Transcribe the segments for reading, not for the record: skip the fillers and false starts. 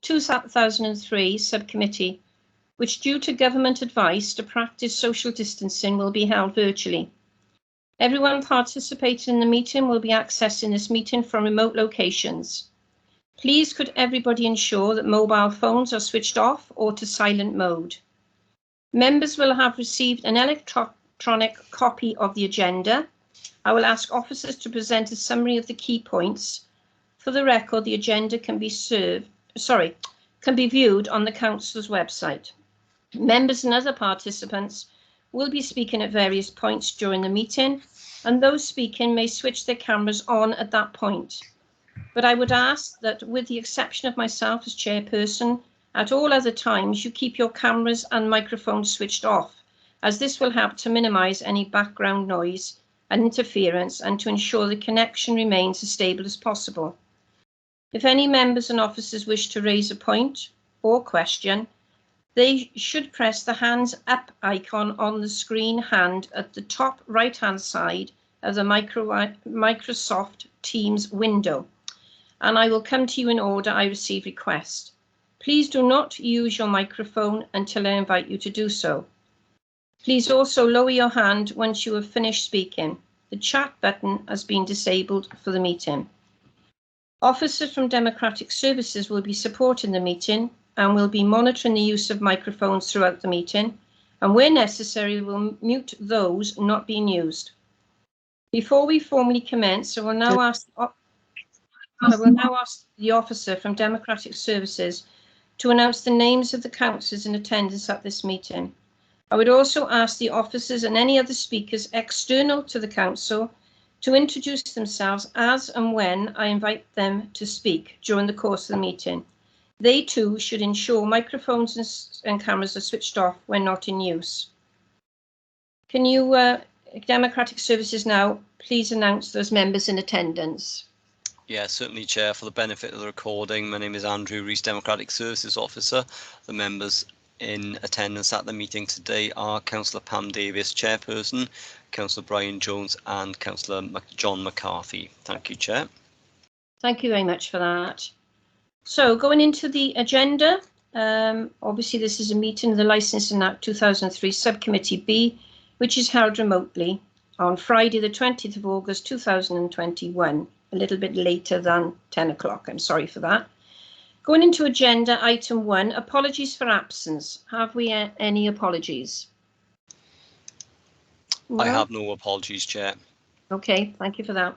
2003 subcommittee, which due to government advice to practice social distancing will be held virtually. Everyone participating in the meeting will be accessing this meeting from remote locations. Please could everybody ensure that mobile phones are switched off or to silent mode. Members will have received an electronic copy of the agenda. I will ask officers to present a summary of the key points. For the record, the agenda can be viewed on the Council's website. Members and other participants will be speaking at various points during the meeting, and those speaking may switch their cameras on at that point. But I would ask that, with the exception of myself as chairperson, at all other times you keep your cameras and microphones switched off, as this will help to minimise any background noise and interference and to ensure the connection remains as stable as possible. If any members and officers wish to raise a point or question, they should press the hands up icon on the screen hand at the top right hand side of the Microsoft Teams window, and I will come to you in order I receive request. Please do not use your microphone until I invite you to do so. Please also lower your hand once you have finished speaking. The chat button has been disabled for the meeting. Officers from Democratic Services will be supporting the meeting and will be monitoring the use of microphones throughout the meeting, and where necessary will mute those not being used. Before we formally commence, I will now ask the officer from Democratic Services to announce the names of the councillors in attendance at this meeting. I would also ask the officers and any other speakers external to the council to introduce themselves as and when I invite them to speak during the course of the meeting. They too should ensure microphones and cameras are switched off when not in use. Can you, Democratic Services now, please announce those members in attendance? Yeah, certainly, Chair. For the benefit of the recording, my name is Andrew Rees, Democratic Services Officer. The members in attendance at the meeting today are Councillor Pam Davies, Chairperson, Councillor Brian Jones and Councillor John McCarthy. Thank you, Chair. Thank you very much for that. So going into the agenda, obviously this is a meeting of the Licensing Act 2003 Subcommittee B, which is held remotely on Friday the 20th of August 2021, a little bit later than 10 o'clock. I'm sorry for that. Going into agenda item 1, apologies for absence. Have we any apologies? No? I have no apologies, Chair. Okay, thank you for that.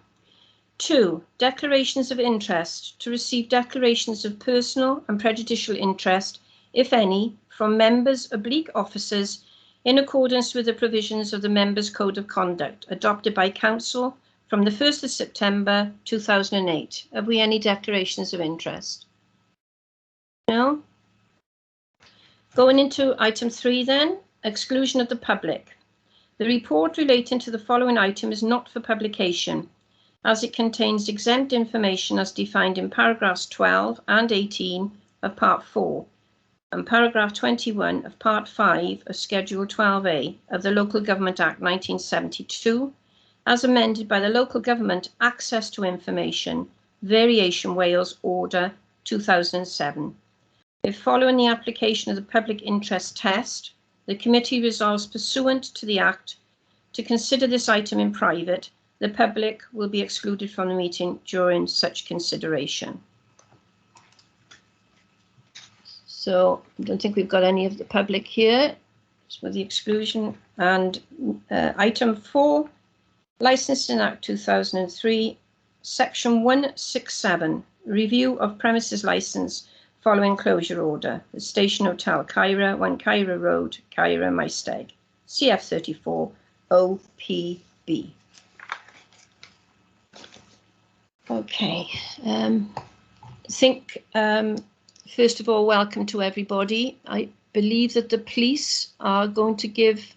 2, declarations of interest. To receive declarations of personal and prejudicial interest, if any, from members, officers, in accordance with the provisions of the Members' Code of Conduct adopted by Council from the 1st of September 2008. Have we any declarations of interest? No? Going into item 3 then, exclusion of the public. The report relating to the following item is not for publication, as it contains exempt information as defined in paragraphs 12 and 18 of Part 4 and paragraph 21 of Part 5 of Schedule 12A of the Local Government Act 1972, as amended by the Local Government Access to Information Variation Wales Order 2007. If following the application of the public interest test, the committee resolves pursuant to the Act to consider this item in private, the public will be excluded from the meeting during such consideration. So I don't think we've got any of the public here for the exclusion. And item 4, Licensing Act 2003, Section 167, Review of Premises Licence following closure order. The Station Hotel, Caira, 1 Caira Road, Caira, Maesteg, CF34 OPB. Okay, first of all, welcome to everybody. I believe that the police are going to give